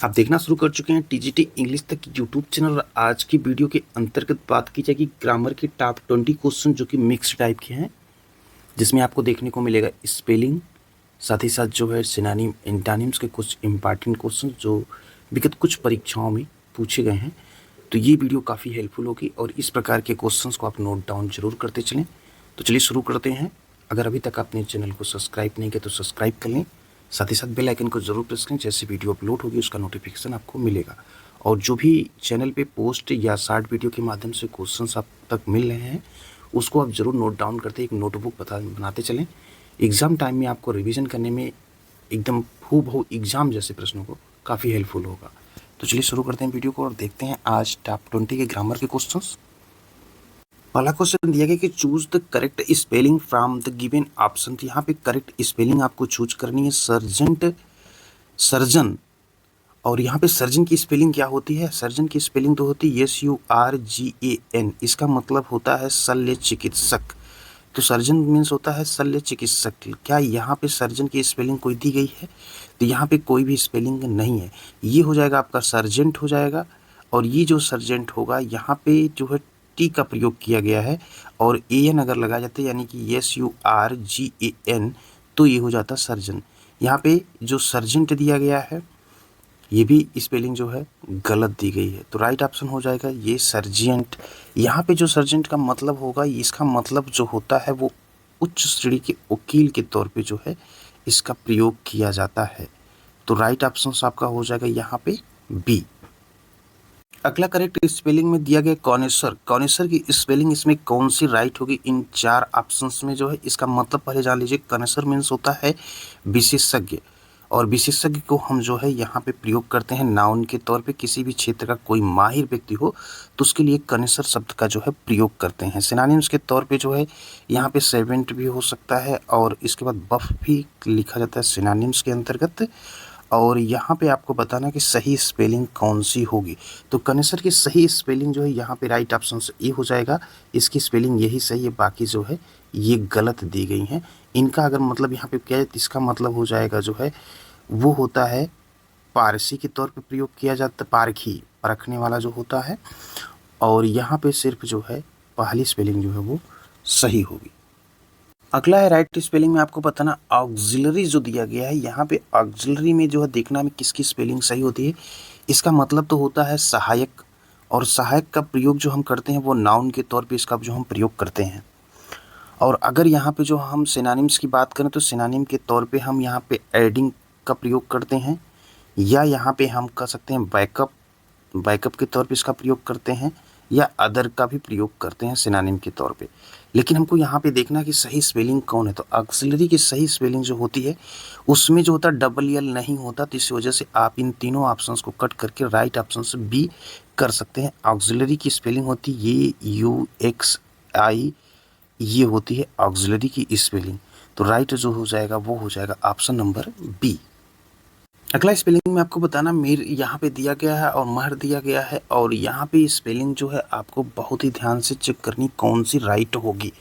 आप देखना शुरू कर चुके हैं टीजीटी इंग्लिश तक यूट्यूब चैनल और आज की वीडियो के अंतर्गत बात की जाएगी ग्रामर के टॉप 20 क्वेश्चन जो कि मिक्स टाइप के हैं, जिसमें आपको देखने को मिलेगा स्पेलिंग, साथ ही साथ जो है सिनोनिम एंटोनिम्स के कुछ इंपॉर्टेंट क्वेश्चन जो विगत कुछ परीक्षाओं में पूछे गए हैं। तो ये वीडियो काफ़ी हेल्पफुल होगी और इस प्रकार के क्वेश्चंस को आप नोट डाउन जरूर करते चलें। तो चलिए शुरू करते हैं। अगर अभी तक आपने चैनल को सब्सक्राइब नहीं किया तो सब्सक्राइब कर लें, साथ ही साथ बेल आइकन को जरूर प्रेस करें। जैसे वीडियो अपलोड होगी उसका नोटिफिकेशन आपको मिलेगा। और जो भी चैनल पे पोस्ट या शॉर्ट वीडियो के माध्यम से क्वेश्चंस आप तक मिल रहे हैं उसको आप ज़रूर नोट डाउन करते एक नोटबुक बनाते चलें। एग्ज़ाम टाइम में आपको रिवीजन करने में एकदम हूबहू एग्ज़ाम जैसे प्रश्नों को काफ़ी हेल्पफुल होगा। तो चलिए शुरू करते हैं वीडियो को और देखते हैं आज टॉप 20 के ग्रामर के क्वेश्चंस। पहला क्वेश्चन दिया गया कि choose the correct spelling from the given option. तो यहाँ पे करेक्ट स्पेलिंग आपको चूज करनी है सर्जन। और यहाँ पे सर्जन की स्पेलिंग क्या होती है? सर्जन की स्पेलिंग तो होती है SURGAN। इसका मतलब होता है शल्य चिकित्सक। तो सर्जन मीन्स होता है शल्य चिकित्सक। क्या यहाँ पे सर्जन की स्पेलिंग कोई दी गई है? तो यहाँ पे कोई भी स्पेलिंग नहीं है। ये हो जाएगा आपका सर्जेंट हो जाएगा। और ये जो सर्जेंट होगा यहाँ पे जो है टी का प्रयोग किया गया है और AN अगर लगाया जाता है यानी कि SURGAN तो ये हो जाता सर्जन। यहाँ पे जो सर्जेंट दिया गया है ये भी स्पेलिंग जो है गलत दी गई है। तो राइट ऑप्शन हो जाएगा ये सर्जिएंट। यहाँ पे जो सर्जेंट का मतलब होगा इसका मतलब जो होता है वो उच्च श्रेणी के वकील के तौर पे जो है इसका प्रयोग किया जाता है। तो राइट ऑप्शन आपका हो जाएगा यहाँ पे बी। अगला करेक्ट स्पेलिंग में दिया गया कॉनेसर। कॉनेसर की स्पेलिंग इसमें कौन सी राइट होगी इन चार ऑप्शंस में जो है? इसका मतलब पहले जान लीजिए। कॉनेसर मीन्स होता है विशेषज्ञ। और विशेषज्ञ को हम जो है यहाँ पे प्रयोग करते हैं नाउन के तौर पे। किसी भी क्षेत्र का कोई माहिर व्यक्ति हो तो उसके लिए कॉनेसर शब्द का जो है प्रयोग करते हैं। सिनोनिम्स के तौर पे जो है यहाँ पे सर्वेंट भी हो सकता है और इसके बाद बफ भी लिखा जाता है सिनोनिम्स के अंतर्गत। और यहाँ पे आपको बताना कि सही स्पेलिंग कौन सी होगी। तो कनेसर की सही स्पेलिंग जो है यहाँ पे राइट ऑप्शन से ए हो जाएगा। इसकी स्पेलिंग यही सही है, बाकी जो है ये गलत दी गई हैं। इनका अगर मतलब यहाँ पे क्या है तो इसका मतलब हो जाएगा जो है वो होता है पारसी के तौर पे प्रयोग किया जाता है, पारखी परखने वाला जो होता है। और यहाँ पे सिर्फ जो है पहली स्पेलिंग जो है वो सही होगी। अगला है राइट स्पेलिंग में आपको बताना ऑक्सिलरी जो दिया गया है। यहाँ पे ऑक्सिलरी में जो है देखना में किसकी स्पेलिंग सही होती है। इसका मतलब तो होता है सहायक। और सहायक का प्रयोग जो हम करते हैं वो नाउन के तौर पे इसका जो हम प्रयोग करते हैं। और अगर यहाँ पे जो हम सिनोनिम्स की बात करें तो सिनोनिम के तौर पे हम यहाँ पे एडिंग का प्रयोग करते हैं, या यहाँ पे हम कह सकते हैं बैकअप के तौर पे इसका प्रयोग करते हैं, या अदर का भी प्रयोग करते हैं सिनोनिम के तौर पे। लेकिन हमको यहाँ पे देखना कि सही स्पेलिंग कौन है। तो ऑक्सिलरी की सही स्पेलिंग जो होती है उसमें जो होता है DL नहीं होता। तो इस वजह से आप इन तीनों ऑप्शंस को कट करके राइट ऑप्शन से बी कर सकते हैं। ऑक्सिलरी की स्पेलिंग होती है UXI, ये होती है ऑक्सिलरी की स्पेलिंग। तो राइट जो हो जाएगा वो हो जाएगा ऑप्शन नंबर बी। अगला स्पेलिंग में आपको बताना मेर यहाँ पे दिया गया है और महर दिया गया है। और यहाँ पे स्पेलिंग जो है आपको बहुत ही ध्यान से चेक करनी कौन सी राइट होगी।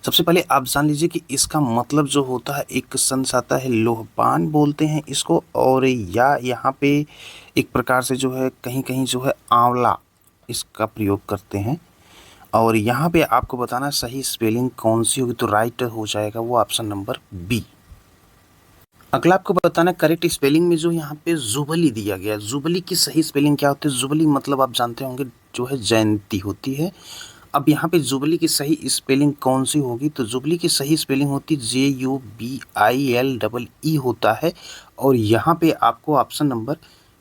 सबसे पहले आप जान लीजिए कि इसका मतलब जो होता है एक सेंस आता है लोहपान बोलते हैं इसको, और या यहाँ पे एक प्रकार से जो है कहीं कहीं जो है आंवला इसका प्रयोग करते हैं। और यहाँ पे आपको बताना सही स्पेलिंग कौन सी होगी। तो राइट हो जाएगा वो ऑप्शन नंबर बी। अगला आपको बताना करेक्ट स्पेलिंग में जो यहाँ पे जुबली दिया गया है। जुबली की सही स्पेलिंग क्या होती है? जुबली मतलब आप जानते होंगे जो है जयंती होती है। अब यहाँ पे जुबली की सही स्पेलिंग कौन सी होगी? तो जुबली की सही स्पेलिंग होती JUBILEE होता है। और यहाँ पे आपको ऑप्शन नंबर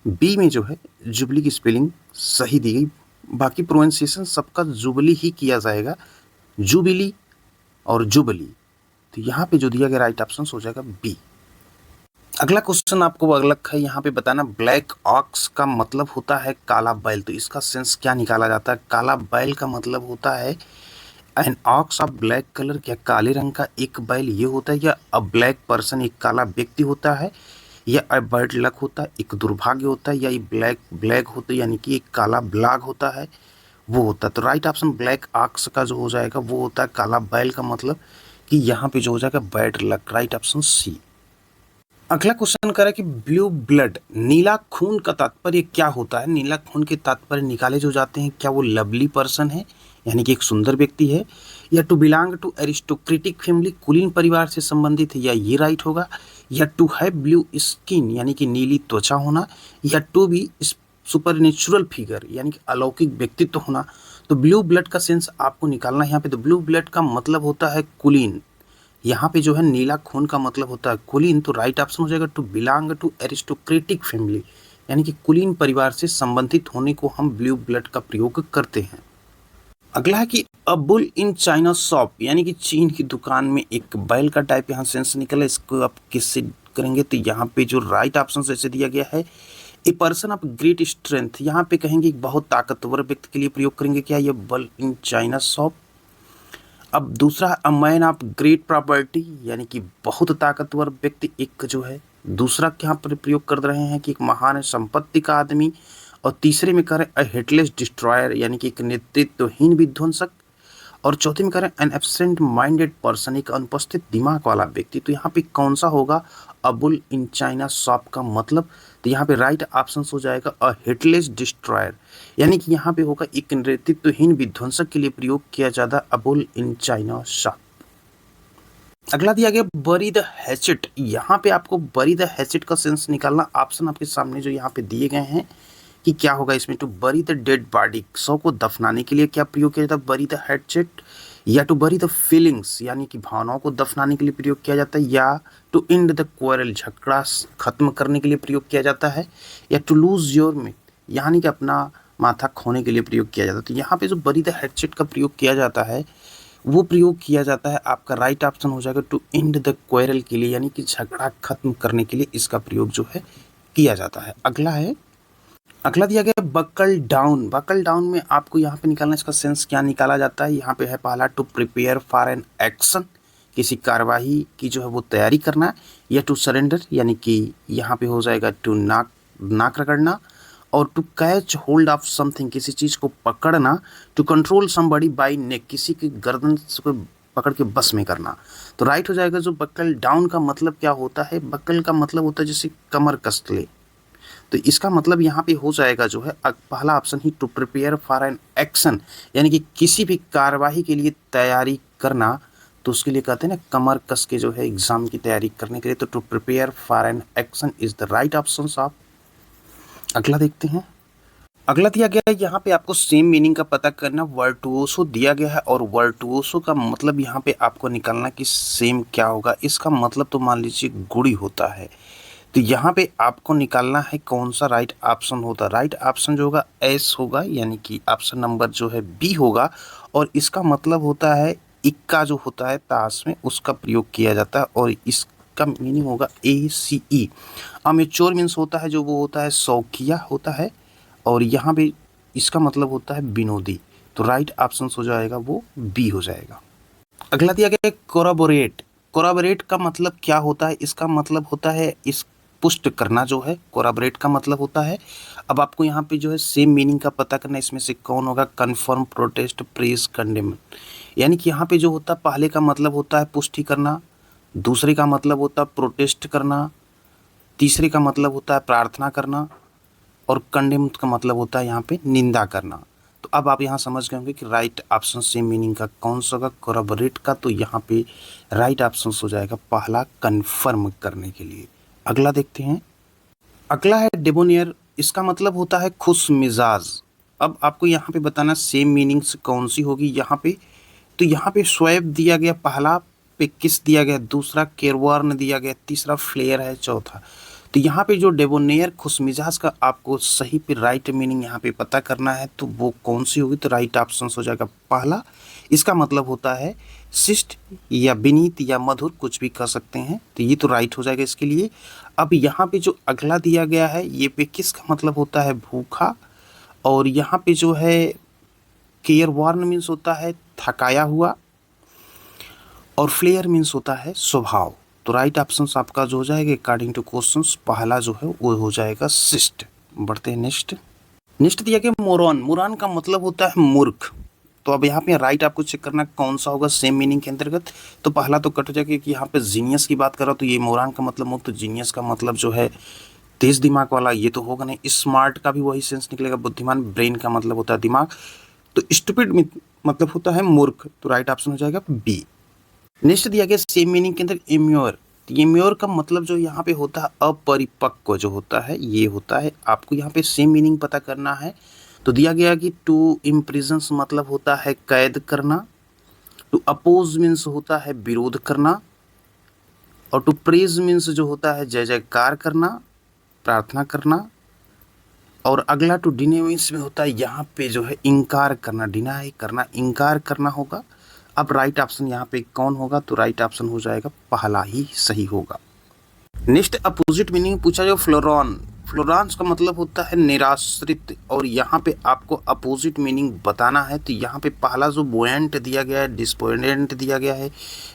बी में जो है जुबली की स्पेलिंग सही दी गई। बाकी प्रोनाउंसिएशन सबका जुबली ही किया जाएगा, जुबिली और जुबली। तो यहाँ पे जो दिया गया राइट ऑप्शन हो जाएगा बी। अगला क्वेश्चन आपको अगला है यहाँ पे बताना ब्लैक ऑक्स का मतलब होता है काला बैल। तो इसका सेंस क्या निकाला जाता है? काला बैल का मतलब होता है an ox of black colour, क्या काले रंग का एक बैल ये होता है, या अ ब्लैक पर्सन एक काला व्यक्ति होता है, या अ बैड लक होता है एक दुर्भाग्य होता है, या ये ब्लैक होता है यानी कि एक काला ब्लाग होता है वो होता है। तो राइट ऑप्शन ब्लैक ऑक्स का जो हो जाएगा वो होता है काला बैल का मतलब कि यहाँ पे जो हो जाएगा bad luck. Right option C. अगला क्वेश्चन करें कि ब्लू ब्लड, नीला खून का तात्पर्य क्या होता है? नीला खून के तात्पर्य निकाले जो जाते हैं, क्या वो लवली पर्सन है यानी कि एक सुंदर व्यक्ति है, या to belong to aristocratic family, कुलीन परिवार से संबंधित है, या ये राइट होगा, या टू हैव ब्लू स्किन यानी कि नीली त्वचा होना, या टू बी सुपरनेचुरल फिगर यानी कि अलौकिक व्यक्तित्व होना। तो ब्लू ब्लड का सेंस आपको निकालना है यहाँ पे। तो ब्लू ब्लड का मतलब होता है कुलीन, यहाँ पे जो है नीला खून का मतलब होता है कुलीन, तो राइट ऑप्शन हो जाएगा to belong to aristocratic family यानी कि कुलीन परिवार से संबंधित होने को हम ब्लू ब्लड का प्रयोग करते हैं। अगला है कि a bull in China shop यानी कि चीन की दुकान में एक बैल का टाइप यहाँ सेंस निकला, इसको आप किससे करेंगे? तो यहाँ पे जो राइट ऑप्शन जैसे दिया गया है a person of great strength, यहाँ पे कहेंगे बहुत ताकतवर व्यक्ति के लिए प्रयोग करेंगे। क्या ये बुल इन चाइना शॉप? अब दूसरा a man of great property यानी कि बहुत ताकतवर व्यक्ति, एक जो है दूसरा यहाँ पर प्रयोग कर रहे हैं कि एक महान संपत्ति का आदमी, और तीसरे में करें अ हेडलेस डिस्ट्रॉयर यानी कि एक नेतृत्वहीन विध्वंसक, और चौथे में करें एन एब्सेंट माइंडेड पर्सन, एक अनुपस्थित दिमाग वाला व्यक्ति। तो यहाँ पे कौन सा होगा a bull in China shop का मतलब? तो यहाँ पे राइट ऑप्शन हो जाएगा अ हेडलेस डिस्ट्रॉयर यानी कि यहाँ पे होगा एक नेतृत्वहीन विध्वंसक के लिए प्रयोग किया जाता a bull in China shop. अगला दिया गया बरी द हैचेट, यहाँ पे आपको बरी द हैचेट का सेंस निकालना। ऑप्शन आपके सामने जो यहाँ पे दिए गए हैं कि क्या होगा इसमें। To bury the dead body, शव को दफनाने के लिए क्या प्रयोग किया जाता है बरी द हैचेट, या टू बरी द फीलिंग्स यानी कि भावनाओं को दफनाने के लिए प्रयोग किया जाता है, या टू एंड द क्वारल झगड़ा खत्म करने के लिए प्रयोग किया जाता है, या टू लूज योर मिट यानी कि अपना माथा खोने के लिए प्रयोग किया जाता है। तो यहाँ पे जो बरी द हैचेट का प्रयोग किया जाता है वो प्रयोग किया जाता है, आपका राइट ऑप्शन हो जाएगा टू एंड द क्वारल के लिए यानी कि झगड़ा खत्म करने के लिए इसका प्रयोग जो है किया जाता है। अगला दिया गया बकल डाउन। बकल डाउन में आपको यहाँ पे निकालना, इसका सेंस क्या निकाला जाता है। यहाँ पे है पहला to prepare for an action, किसी कार्यवाही की जो है वो तैयारी करना, या टू सरेंडर यानी कि यहाँ पे हो जाएगा टू नाक रगड़ना, और to catch hold of something किसी चीज़ को पकड़ना, to control somebody by neck किसी की गर्दन को पकड़ के बस में करना। तो राइट हो जाएगा जो बकल डाउन का मतलब क्या होता है। बकल का मतलब होता है जैसे कमर कस ले, तो इसका मतलब यहाँ पे हो जाएगा जो है पहला ऑप्शन ही to prepare for an action यानी कि किसी भी कार्यवाही के लिए तैयारी करना, तो उसके लिए कहते हैं ना कमर कस के जो है एग्जाम की तैयारी करने के लिए। तो to prepare for an action is the right option of. अगला देखते हैं। अगला दिया गया है यहाँ पे आपको सेम मीनिंग का पता करना, वर्टुओसो दिया गया है, और वर्टुओसो का मतलब यहाँ पे आपको निकालना कि सेम क्या होगा। इसका मतलब तो मान लीजिए गुड़ी होता है, तो यहाँ पे आपको निकालना है कौन सा राइट ऑप्शन होता है। राइट ऑप्शन जो होगा एस होगा यानी कि ऑप्शन नंबर जो है बी होगा, और इसका मतलब होता है इक्का जो होता है ताश में उसका प्रयोग किया जाता है, और इसका मीनिंग होगा ACE। अमेच्योर मीन्स होता है जो वो होता है शौकिया होता है, और यहाँ पे इसका मतलब होता है विनोदी। तो राइट ऑप्शन हो जाएगा वो बी हो जाएगा। अगला दिया गया है कोराबोरेट। कोराबोरेट का मतलब क्या होता है? इसका मतलब होता है इस पुष्ट करना जो है कोराबोरेट का मतलब होता है। अब आपको यहाँ पे जो है सेम मीनिंग का पता करना, इसमें से कौन होगा। कन्फर्म, प्रोटेस्ट, प्रेज, कंडेम यानी कि यहाँ पे जो होता है पहले का मतलब होता है पुष्टि करना, दूसरे का मतलब होता है प्रोटेस्ट करना, तीसरे का मतलब होता है प्रार्थना करना, और कंडेम का मतलब होता है यहाँ पे निंदा करना। तो अब आप यहाँ समझ गए होंगे कि राइट ऑप्शन सेम मीनिंग का कौन सा होगा कोराबोरेट का। तो यहाँ पे राइट ऑप्शन हो जाएगा पहला कन्फर्म करने के लिए। अगला देखते हैं। अगला है डेबोनियर, इसका मतलब होता है खुश मिजाज। अब आपको यहाँ पे बताना सेम मीनिंग से कौन सी होगी यहाँ पे। तो यहाँ पे स्वैब दिया गया पहला, पे किस दिया गया दूसरा, केरवर्न दिया गया तीसरा, फ्लेयर है चौथा। तो यहाँ पे जो डेबोनियर खुश मिजाज का आपको सही पे राइट मीनिंग यहाँ पे पता करना है, तो वो कौन सी होगी। तो राइट ऑप्शन हो जाएगा पहला, इसका मतलब होता है शिष्ट या विनीत या मधुर, कुछ भी कह सकते हैं। तो ये तो राइट हो जाएगा इसके लिए। अब यहाँ पे जो अगला दिया गया है ये पे किसका मतलब होता है भूखा, और यहाँ पे जो है केयरवर्न मीन्स होता है थकाया हुआ, और फ्लेयर मीन्स होता है स्वभाव। तो राइट ऑप्शन आपका जो हो जाएगा अकॉर्डिंग टू क्वेश्चंस पहला जो है वो हो जाएगा शिष्ट। बढ़ते हैं नेक्स्ट। नेक्स्ट दिया गया मोरॉन। मोरॉन का मतलब होता है मूर्ख। तो अब यहाँ पे राइट आपको चेक करना कौन सा होगा सेम मीनिंग के अंतर्गत। तो पहला तो कट हो जाएगा कि यहाँ पे जीनियस की बात कर रहा हूँ तो ये मोरान का मतलब हो, तो जीनियस का मतलब जो है तेज दिमाग वाला, ये तो होगा नहीं। स्मार्ट का भी वही सेंस निकलेगा, बुद्धिमान। ब्रेन का मतलब होता है दिमाग। तो स्टूपिड मतलब होता है मूर्ख, तो राइट ऑप्शन हो जाएगा बी। नेक्स्ट दिया गया सेम मीनिंग के अंदर इम्योर। इम्योर का मतलब जो यहाँ पे होता है अपरिपक्व जो होता है, ये होता है। आपको यहाँ पे सेम मीनिंग पता करना है। तो दिया गया कि टू इम्प्रिजन्स मतलब होता है कैद करना, टू अपोज मीन्स होता है विरोध करना, और टू प्रेज मीन्स जो होता है जय जयकार करना, प्रार्थना करना, और अगला टू डिने मीन्स में होता है यहाँ पे जो है इनकार करना, डिनाई करना, इनकार करना होगा। अब राइट ऑप्शन यहाँ पे कौन होगा, तो राइट ऑप्शन हो जाएगा पहला ही सही होगा। नेक्स्ट अपोजिट मीनिंग पूछा जो फ्लोरॉन। फ्लोरॉन्स का मतलब होता है निराश्रित, और यहाँ पे आपको अपोजिट मीनिंग बताना है। तो यहाँ पे पहला जो बोएंट दिया गया है, डिस्पोजेंट दिया गया है,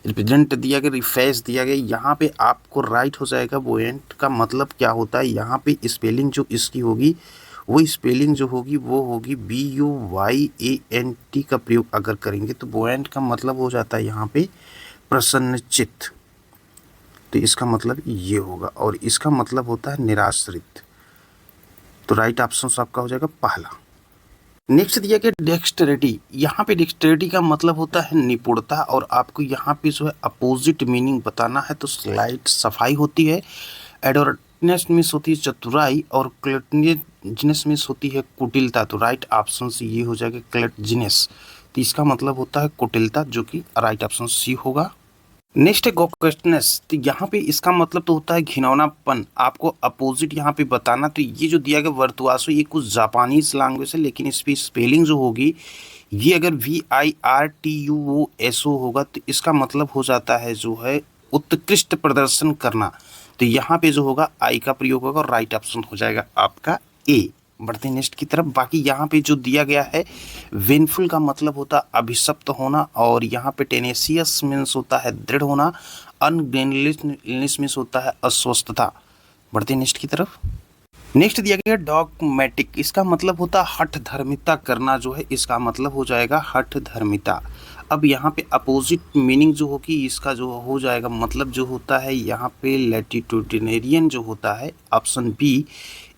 रिप्रेजेंट दिया गया, रिफेस दिया गया, यहाँ पे आपको राइट हो जाएगा बोएंट का मतलब क्या होता है। यहाँ पे स्पेलिंग जो इसकी होगी वो स्पेलिंग जो होगी वो होगी BUYANT का प्रयोग अगर करेंगे तो बोएंट का मतलब हो जाता है यहाँ पे प्रसन्नचित्त। तो इसका मतलब ये होगा, और इसका मतलब होता है निराश्रित। तो राइट ऑप्शन आपका हो जाएगा पहला। नेक्स्ट दिया गया डेक्स्टरिटी। यहाँ पे डेक्स्टरिटी का मतलब होता है निपुणता, और आपको यहाँ पे जो है अपोजिट मीनिंग बताना है। तो स्लाइट सफाई होती है, एडवर्टनेस मीन्स होती है चतुराई, और क्लेटजिनेस मीन्स होती है कुटिलता। तो राइट ऑप्शन से ये हो जाएगा क्लेटजिनेस। तो इसका मतलब होता है कुटिलता, जो कि राइट ऑप्शन सी होगा। नेक्स्ट है गोक्वेस्टनेस। तो यहाँ पे इसका मतलब तो होता है घिनौनापन। आपको अपोजिट यहाँ पे बताना। तो ये जो दिया गया वर्तुआसु, ये कुछ जापानीज लैंग्वेज है, लेकिन इस पर स्पेलिंग जो होगी ये अगर VIRTUOSO होगा तो इसका मतलब हो जाता है जो है उत्कृष्ट प्रदर्शन करना। तो यहाँ पे जो होगा आई का प्रयोग होगा, और राइट ऑप्शन हो जाएगा आपका ए। बढ़ते हैं नेक्स्ट की तरफ। बाकी यहाँ पे जो दिया गया है वेनफुल का मतलब होता है अभिशप्त होना, और यहाँ पे टेनेसियस मीन्स होता है दृढ़ होना, अनग्रेनलिस मीन्स होता है अस्वस्थता। बढ़ते हैं नेक्स्ट की तरफ। नेक्स्ट दिया गया डॉगमेटिक। इसका मतलब होता है हठ धर्मिता करना, जो है इसका मतलब हो जाएगा हठ धर्मिता। अब यहाँ पे अपोजिट मीनिंग जो होगी इसका जो हो जाएगा मतलब जो होता है यहाँ पे लैटिट्यूडिनेरियन जो होता है, ऑप्शन बी।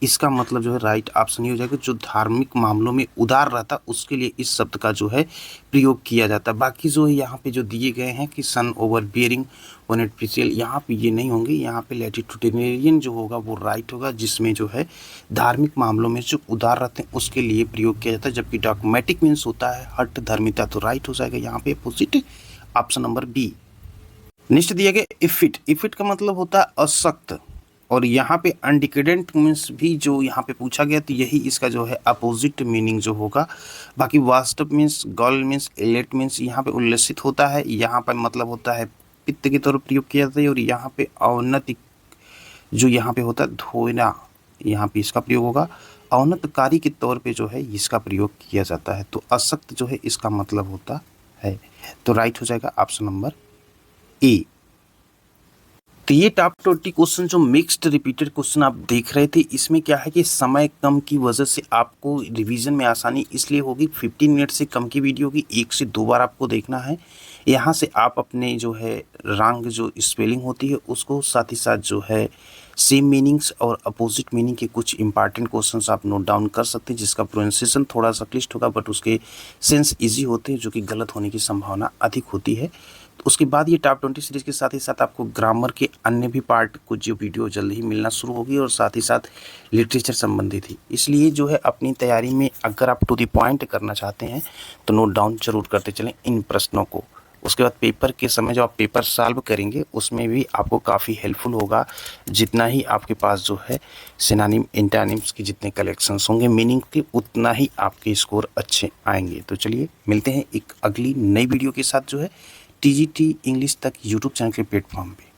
इसका मतलब जो है राइट ऑप्शन ही हो जाएगा। जो धार्मिक मामलों में उदार रहता उसके लिए इस शब्द का जो है प्रयोग किया जाता है। बाकी जो है यहाँ पे जो दिए गए हैं कि सन ओवर बियरिंग बेनिफिशियल, यहाँ पे ये नहीं होंगे। यहाँ पे लैटिट्यूडिनेरियन जो होगा वो राइट होगा, जिसमें जो है धार्मिक मामलों में जो उदार रहते हैं उसके लिए प्रयोग किया जाता है। जबकि डॉगमेटिक मीन्स होता है हठ धर्मिता। तो राइट हो जाएगा यहाँ पे opposite, option number B. Next दिया गया इफिट। इफिट का मतलब होता है अशक्त, और यहाँ पे अनडिकेडेंट मीन्स भी जो यहाँ पे पूछा गया तो यही इसका जो है अपोजिट मीनिंग जो होगा। बाकी वास्तव means, gall means, elate means यहाँ पे उल्लसित होता है। यहाँ पर मतलब होता है पित्त के तौर पर प्रयोग किया जाता है, और यहाँ पे अवनति जो यहाँ पे होता है धोना, यहाँ पे इसका प्रयोग होगा। अवनतकारी के तौर पे जो है इसका प्रयोग किया जाता है। तो अशक्त जो है इसका मतलब होता है। तो राइट हो जाएगा ऑप्शन नंबर ए। तो ये टॉप 20 क्वेश्चन जो मिक्स्ड रिपीटेड क्वेश्चन आप देख रहे थे, इसमें क्या है कि समय कम की वजह से आपको रिवीजन में आसानी इसलिए होगी। 15 मिनट से कम की वीडियो होगी, 1 से 2 बार आपको देखना है। यहाँ से आप अपने जो है रंग जो स्पेलिंग होती है उसको, साथ ही साथ जो है सेम मीनिंग्स और अपोजिट मीनिंग के कुछ इंपॉर्टेंट क्वेश्चंस आप नोट डाउन कर सकते हैं, जिसका प्रोनाउंसिएशन थोड़ा सा क्लिष्ट होगा बट उसके सेंस इजी होते हैं, जो कि गलत होने की संभावना अधिक होती है। तो उसके बाद ये टॉप 20 सीरीज़ के साथ ही साथ आपको ग्रामर के अन्य भी पार्ट कुछ जो वीडियो जल्द ही मिलना शुरू होगी, और साथ ही साथ लिटरेचर संबंधित ही। इसलिए जो है अपनी तैयारी में अगर आप टू द पॉइंट करना चाहते हैं तो नोट डाउन जरूर करते चलें इन प्रश्नों को। उसके बाद पेपर के समय जो आप पेपर सॉल्व करेंगे उसमें भी आपको काफ़ी हेल्पफुल होगा। जितना ही आपके पास जो है सिनोनिम एंटोनिम्स के जितने कलेक्शंस होंगे मीनिंग के, उतना ही आपके स्कोर अच्छे आएंगे। तो चलिए मिलते हैं एक अगली नई वीडियो के साथ जो है TGT इंग्लिश तक यूट्यूब चैनल के प्लेटफॉर्म पे।